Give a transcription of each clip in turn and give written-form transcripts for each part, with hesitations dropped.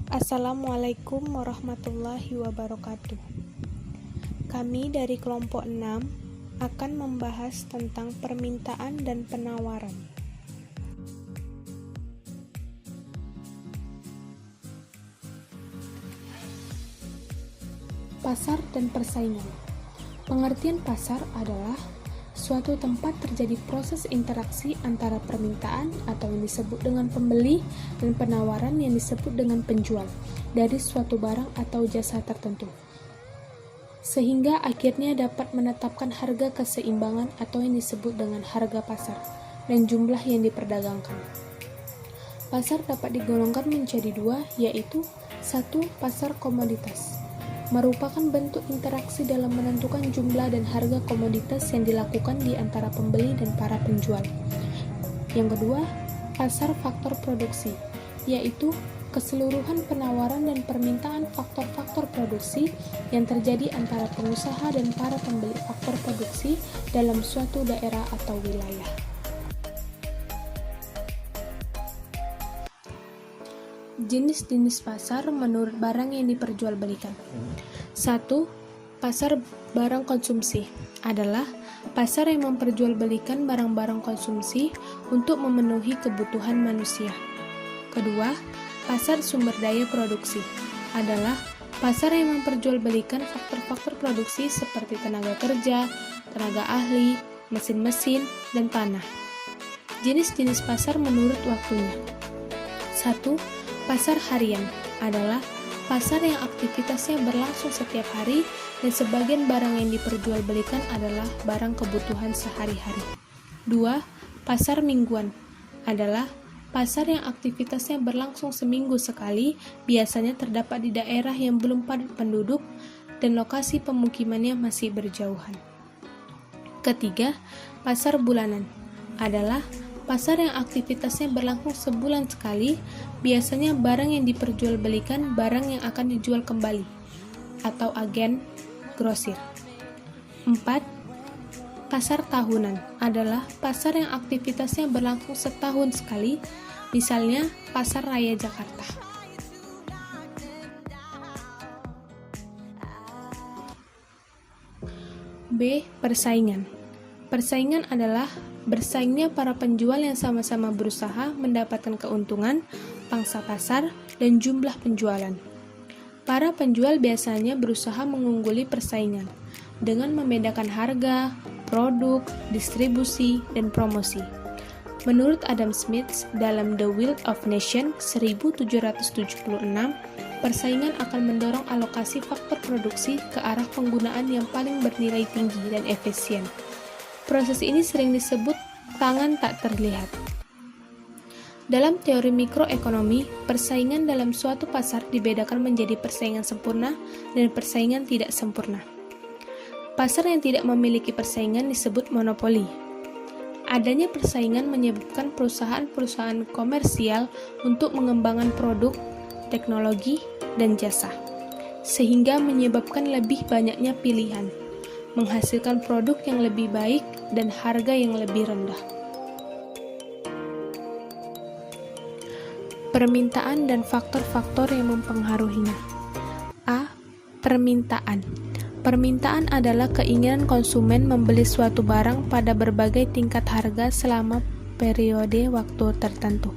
Assalamualaikum warahmatullahi wabarakatuh. Kami dari kelompok 6 akan membahas tentang permintaan dan penawaran. Pasar dan persaingan. Pengertian pasar adalah suatu tempat terjadi proses interaksi antara permintaan atau yang disebut dengan pembeli dan penawaran yang disebut dengan penjual dari suatu barang atau jasa tertentu, sehingga akhirnya dapat menetapkan harga keseimbangan atau yang disebut dengan harga pasar dan jumlah yang diperdagangkan. Pasar dapat digolongkan menjadi dua, yaitu satu, pasar komoditas merupakan bentuk interaksi dalam menentukan jumlah dan harga komoditas yang dilakukan di antara pembeli dan para penjual. Yang kedua, pasar faktor produksi, yaitu keseluruhan penawaran dan permintaan faktor-faktor produksi yang terjadi antara pengusaha dan para pembeli faktor produksi dalam suatu daerah atau wilayah. Jenis-jenis pasar menurut barang yang diperjualbelikan. 1. Pasar barang konsumsi adalah pasar yang memperjualbelikan barang-barang konsumsi untuk memenuhi kebutuhan manusia. Kedua, pasar sumber daya produksi adalah pasar yang memperjualbelikan faktor-faktor produksi seperti tenaga kerja, tenaga ahli, mesin-mesin, dan tanah. Jenis-jenis pasar menurut waktunya. 1. Pasar harian adalah pasar yang aktivitasnya berlangsung setiap hari dan sebagian barang yang diperjualbelikan adalah barang kebutuhan sehari-hari. 2. Pasar mingguan adalah pasar yang aktivitasnya berlangsung seminggu sekali, biasanya terdapat di daerah yang belum padat penduduk dan lokasi pemukimannya masih berjauhan. Ketiga, pasar bulanan adalah pasar yang aktivitasnya berlangsung sebulan sekali, biasanya barang yang diperjualbelikan barang yang akan dijual kembali, atau agen grosir. 4. Pasar tahunan adalah pasar yang aktivitasnya berlangsung setahun sekali, misalnya Pasar Raya Jakarta. B. Persaingan. Persaingan adalah bersaingnya para penjual yang sama-sama berusaha mendapatkan keuntungan, pangsa pasar, dan jumlah penjualan. Para penjual biasanya berusaha mengungguli persaingan dengan membedakan harga, produk, distribusi, dan promosi. Menurut Adam Smith dalam The Wealth of Nations 1776, persaingan akan mendorong alokasi faktor produksi ke arah penggunaan yang paling bernilai tinggi dan efisien. Proses ini sering disebut tangan tak terlihat. Dalam teori mikroekonomi, persaingan dalam suatu pasar dibedakan menjadi persaingan sempurna dan persaingan tidak sempurna. Pasar yang tidak memiliki persaingan disebut monopoli. Adanya persaingan menyebabkan perusahaan-perusahaan komersial untuk mengembangkan produk, teknologi, dan jasa, sehingga menyebabkan lebih banyaknya pilihan, menghasilkan produk yang lebih baik dan harga yang lebih rendah. Permintaan dan faktor-faktor yang mempengaruhinya. A. Permintaan. Permintaan adalah keinginan konsumen membeli suatu barang pada berbagai tingkat harga selama periode waktu tertentu.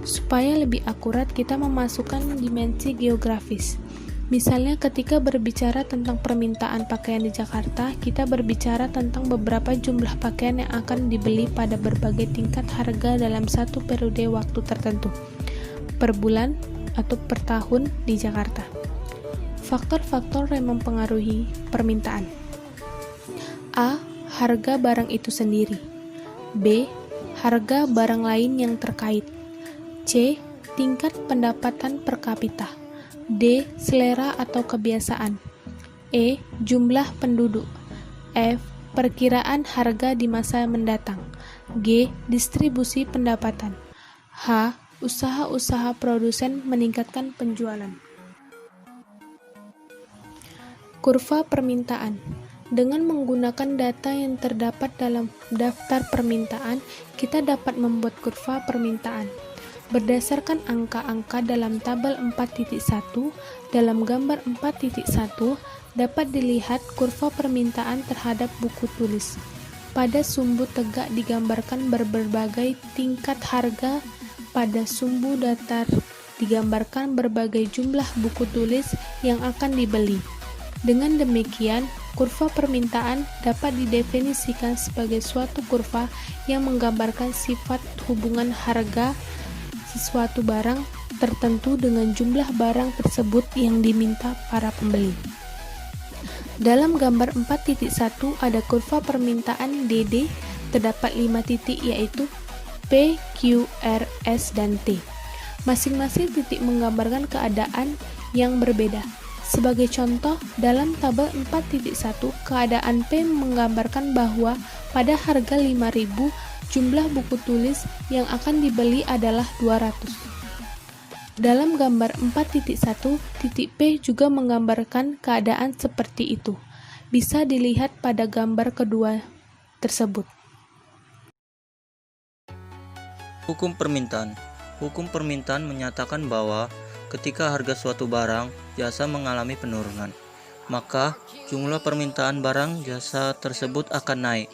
Supaya lebih akurat, kita memasukkan dimensi geografis. Misalnya ketika berbicara tentang permintaan pakaian di Jakarta, kita berbicara tentang beberapa jumlah pakaian yang akan dibeli pada berbagai tingkat harga dalam satu periode waktu tertentu, per bulan atau per tahun di Jakarta. Faktor-faktor yang mempengaruhi permintaan. A. Harga barang itu sendiri. B. Harga barang lain yang terkait. C. Tingkat pendapatan per kapita. D. Selera atau kebiasaan. E. Jumlah penduduk. F. Perkiraan harga di masa mendatang. G. Distribusi pendapatan. H. Usaha-usaha produsen meningkatkan penjualan. Kurva permintaan. Dengan menggunakan data yang terdapat dalam daftar permintaan, kita dapat membuat kurva permintaan. Berdasarkan angka-angka dalam tabel 4.1, dalam gambar 4.1 dapat dilihat kurva permintaan terhadap buku tulis. Pada sumbu tegak digambarkan berbagai tingkat harga, pada sumbu datar digambarkan berbagai jumlah buku tulis yang akan dibeli. Dengan demikian, kurva permintaan dapat didefinisikan sebagai suatu kurva yang menggambarkan sifat hubungan harga sesuatu barang tertentu dengan jumlah barang tersebut yang diminta para pembeli. Dalam gambar 4.1 ada kurva permintaan DD, terdapat 5 titik yaitu P, Q, R, S, dan T. Masing-masing titik menggambarkan keadaan yang berbeda. Sebagai contoh, dalam tabel 4.1, keadaan P menggambarkan bahwa pada harga 5.000, jumlah buku tulis yang akan dibeli adalah 200. Dalam gambar 4.1, titik P juga menggambarkan keadaan seperti itu. Bisa dilihat pada gambar kedua tersebut. Hukum permintaan. Hukum permintaan menyatakan bahwa ketika harga suatu barang jasa mengalami penurunan, maka jumlah permintaan barang jasa tersebut akan naik,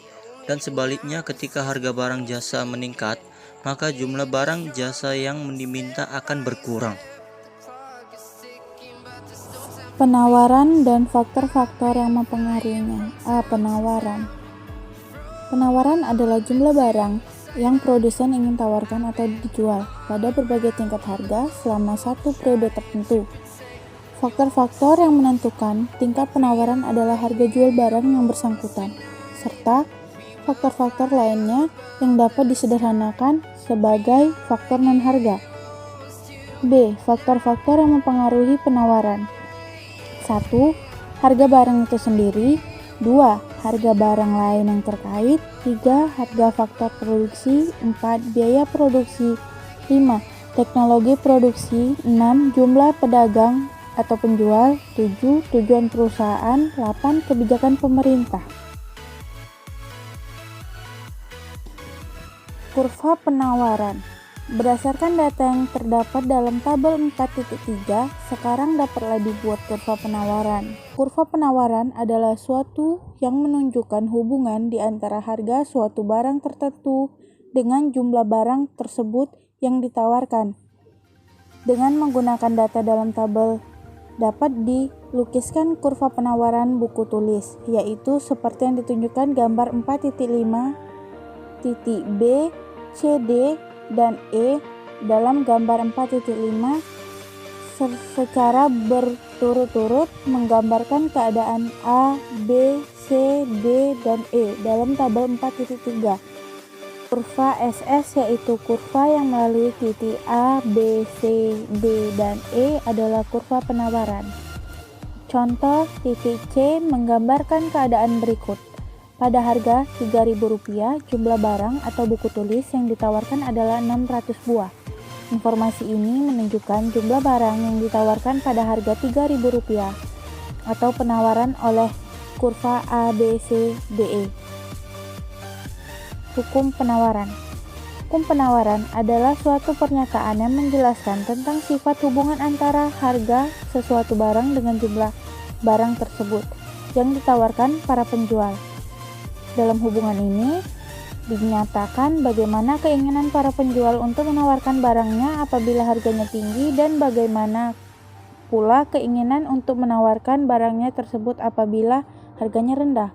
dan sebaliknya ketika harga barang jasa meningkat, maka jumlah barang jasa yang diminta akan berkurang. Penawaran dan faktor-faktor yang mempengaruhinya. A. Penawaran. Penawaran adalah jumlah barang yang produsen ingin tawarkan atau dijual pada berbagai tingkat harga selama satu periode tertentu. Faktor-faktor yang menentukan tingkat penawaran adalah harga jual barang yang bersangkutan, serta faktor-faktor lainnya yang dapat disederhanakan sebagai faktor non-harga. B. Faktor-faktor yang mempengaruhi penawaran. 1. Harga barang itu sendiri. 2. Harga barang lain yang terkait. 3. Harga faktor produksi. 4. Biaya produksi. 5. Teknologi produksi. 6. Jumlah pedagang atau penjual. 7. Tujuan perusahaan. 8. Kebijakan pemerintah. Kurva penawaran. Berdasarkan data yang terdapat dalam tabel 4.3, sekarang dapatlah dibuat kurva penawaran. Kurva penawaran adalah suatu yang menunjukkan hubungan di antara harga suatu barang tertentu dengan jumlah barang tersebut yang ditawarkan. Dengan menggunakan data dalam tabel, dapat dilukiskan kurva penawaran buku tulis, yaitu seperti yang ditunjukkan gambar 4.5, titik B, C, D, dan E dalam gambar 4.5 secara berturut-turut menggambarkan keadaan A, B, C, D, dan E dalam tabel 4.3. Kurva SS yaitu kurva yang melalui titik A, B, C, D, dan E adalah kurva penawaran. Contoh, titik C menggambarkan keadaan berikut. Pada harga Rp3.000, jumlah barang atau buku tulis yang ditawarkan adalah 600 buah. Informasi ini menunjukkan jumlah barang yang ditawarkan pada harga Rp3.000 atau penawaran oleh kurva A, B, C, D, E. Hukum penawaran. Hukum penawaran adalah suatu pernyataan yang menjelaskan tentang sifat hubungan antara harga sesuatu barang dengan jumlah barang tersebut yang ditawarkan para penjual. Dalam hubungan ini, dinyatakan bagaimana keinginan para penjual untuk menawarkan barangnya apabila harganya tinggi dan bagaimana pula keinginan untuk menawarkan barangnya tersebut apabila harganya rendah.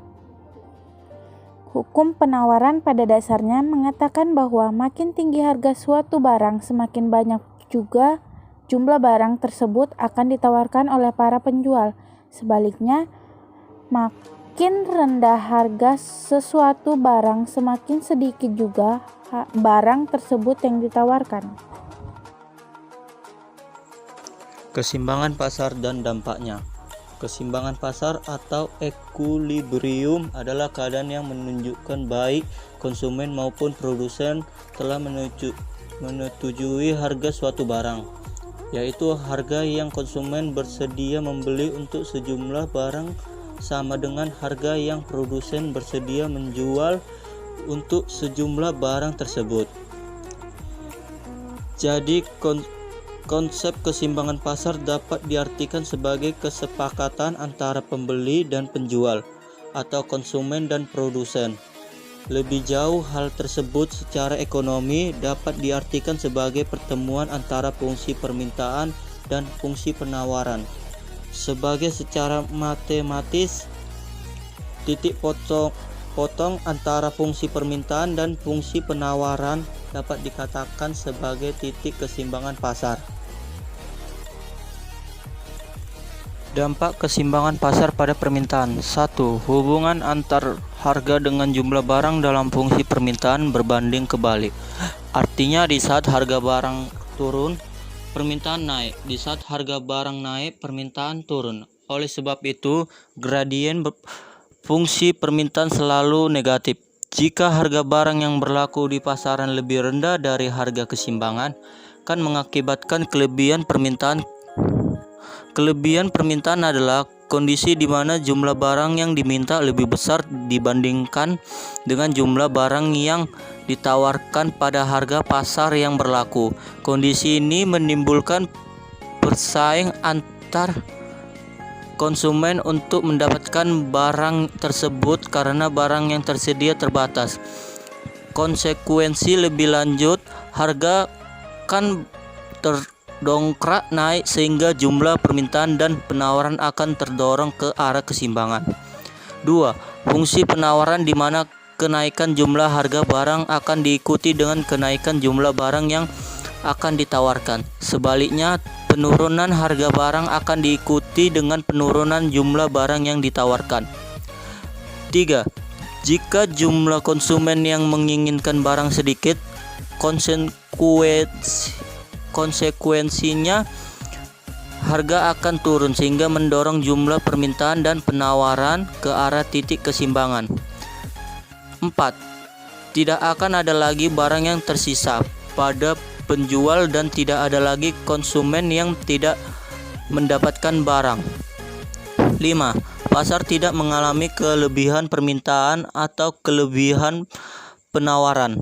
Hukum penawaran pada dasarnya mengatakan bahwa makin tinggi harga suatu barang, semakin banyak juga jumlah barang tersebut akan ditawarkan oleh para penjual. Sebaliknya, makin rendah harga sesuatu barang, semakin sedikit juga barang tersebut yang ditawarkan. Keseimbangan pasar dan dampaknya. Keseimbangan pasar atau equilibrium adalah keadaan yang menunjukkan baik konsumen maupun produsen telah menyetujui harga suatu barang, yaitu harga yang konsumen bersedia membeli untuk sejumlah barang sama dengan harga yang produsen bersedia menjual untuk sejumlah barang tersebut. Jadi konsep keseimbangan pasar dapat diartikan sebagai kesepakatan antara pembeli dan penjual atau konsumen dan produsen. Lebih jauh, hal tersebut secara ekonomi dapat diartikan sebagai pertemuan antara fungsi permintaan dan fungsi penawaran. Secara matematis, titik potong antara fungsi permintaan dan fungsi penawaran dapat dikatakan sebagai titik keseimbangan pasar. Dampak keseimbangan pasar pada permintaan. 1. Hubungan antar harga dengan jumlah barang dalam fungsi permintaan berbanding kebalik. Artinya di saat harga barang turun, permintaan naik. Di saat harga barang naik, permintaan turun. Oleh sebab itu, gradien fungsi permintaan selalu negatif. Jika harga barang yang berlaku di pasaran lebih rendah dari harga keseimbangan, kan mengakibatkan kelebihan permintaan. Kelebihan permintaan adalah kondisi di mana jumlah barang yang diminta lebih besar dibandingkan dengan jumlah barang yang ditawarkan pada harga pasar yang berlaku. Kondisi ini menimbulkan bersaing antar konsumen untuk mendapatkan barang tersebut karena barang yang tersedia terbatas. Konsekuensi lebih lanjut, harga kan terdongkrak naik sehingga jumlah permintaan dan penawaran akan terdorong ke arah keseimbangan. 2. Fungsi penawaran di mana kenaikan jumlah harga barang akan diikuti dengan kenaikan jumlah barang yang akan ditawarkan. Sebaliknya, penurunan harga barang akan diikuti dengan penurunan jumlah barang yang ditawarkan. 3. Jika jumlah konsumen yang menginginkan barang sedikit, konsekuensinya harga akan turun sehingga mendorong jumlah permintaan dan penawaran ke arah titik keseimbangan. 4. Tidak akan ada lagi barang yang tersisa pada penjual dan tidak ada lagi konsumen yang tidak mendapatkan barang. 5. Pasar tidak mengalami kelebihan permintaan atau kelebihan penawaran.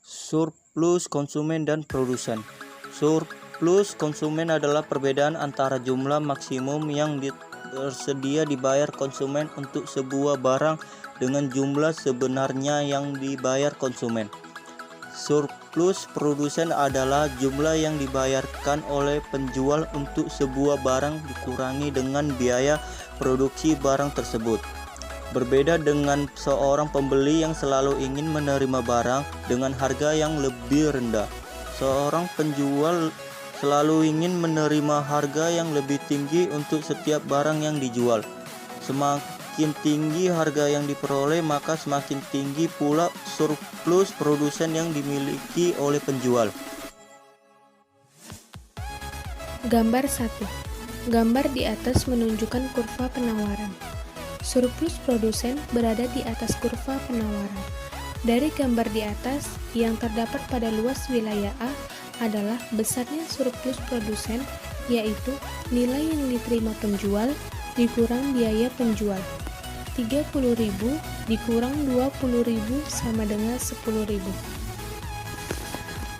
Surplus konsumen dan produsen. Surplus konsumen adalah perbedaan antara jumlah maksimum yang tersedia dibayar konsumen untuk sebuah barang dengan jumlah sebenarnya yang dibayar konsumen. Surplus produsen adalah jumlah yang dibayarkan oleh penjual untuk sebuah barang dikurangi dengan biaya produksi barang tersebut. Berbeda dengan seorang pembeli yang selalu ingin menerima barang dengan harga yang lebih rendah. Seorang penjual selalu ingin menerima harga yang lebih tinggi untuk setiap barang yang dijual. Semakin tinggi harga yang diperoleh, maka semakin tinggi pula surplus produsen yang dimiliki oleh penjual. Gambar 1. Gambar di atas menunjukkan kurva penawaran. Surplus produsen berada di atas kurva penawaran. Dari gambar di atas, yang terdapat pada luas wilayah A adalah besarnya surplus produsen, yaitu nilai yang diterima penjual dikurang biaya penjual. 30.000 dikurang 20.000 sama dengan 10.000.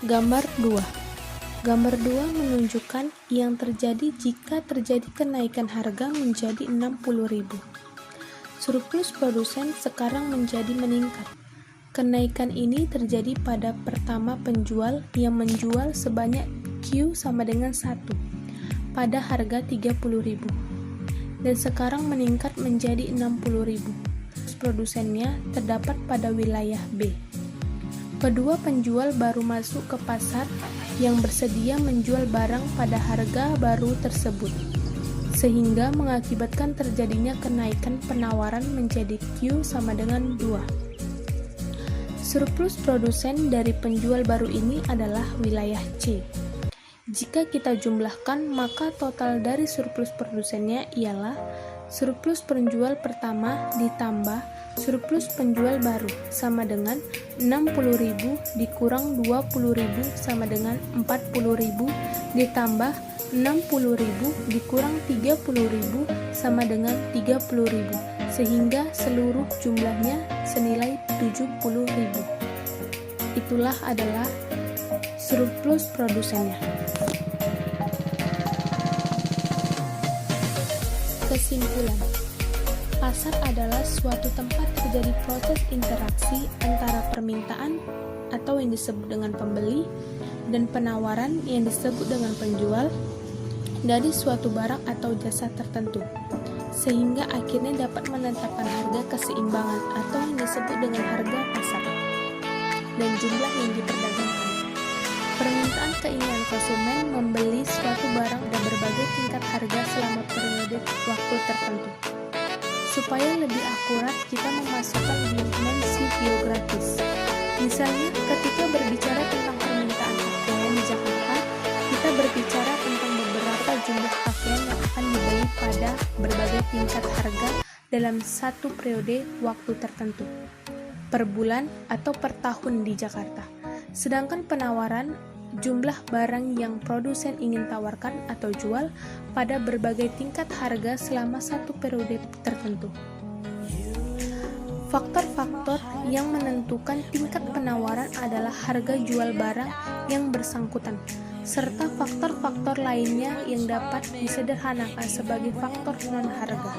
Gambar 2. Gambar 2 menunjukkan yang terjadi jika terjadi kenaikan harga menjadi 60.000. Surplus produsen sekarang menjadi meningkat. Kenaikan ini terjadi pada pertama penjual yang menjual sebanyak Q sama dengan 1 pada harga 30.000 dan sekarang meningkat menjadi 60.000. Produsennya terdapat pada wilayah B. Kedua penjual baru masuk ke pasar yang bersedia menjual barang pada harga baru tersebut, sehingga mengakibatkan terjadinya kenaikan penawaran menjadi Q sama dengan 2. Surplus produsen dari penjual baru ini adalah wilayah C. Jika kita jumlahkan, maka total dari surplus produsennya ialah surplus penjual pertama ditambah surplus penjual baru sama dengan 60.000 dikurang 20.000 sama dengan 40.000 ditambah 60.000 dikurang 30.000 sama dengan 30.000, sehingga seluruh jumlahnya senilai 70.000. itulah adalah surplus produsennya. Kesimpulan, pasar adalah suatu tempat terjadi proses interaksi antara permintaan atau yang disebut dengan pembeli dan penawaran yang disebut dengan penjual dari suatu barang atau jasa tertentu, sehingga akhirnya dapat menetapkan harga keseimbangan atau yang disebut dengan harga pasar dan jumlah yang diperdagangkan. Permintaan keinginan konsumen membeli suatu barang dan berbagai tingkat harga selama periode waktu tertentu. Supaya lebih akurat, kita memasukkan dimensi geografis. Misalnya, ketika berbicara tentang permintaan pakaian di Jakarta, kita berbicara tentang beberapa jumlah pakaian yang akan dibeli pada berbagai tingkat harga dalam satu periode waktu tertentu, per bulan atau per tahun di Jakarta. Sedangkan penawaran jumlah barang yang produsen ingin tawarkan atau jual pada berbagai tingkat harga selama satu periode tertentu. Faktor-faktor yang menentukan tingkat penawaran adalah harga jual barang yang bersangkutan, serta faktor-faktor lainnya yang dapat disederhanakan sebagai faktor non-harga.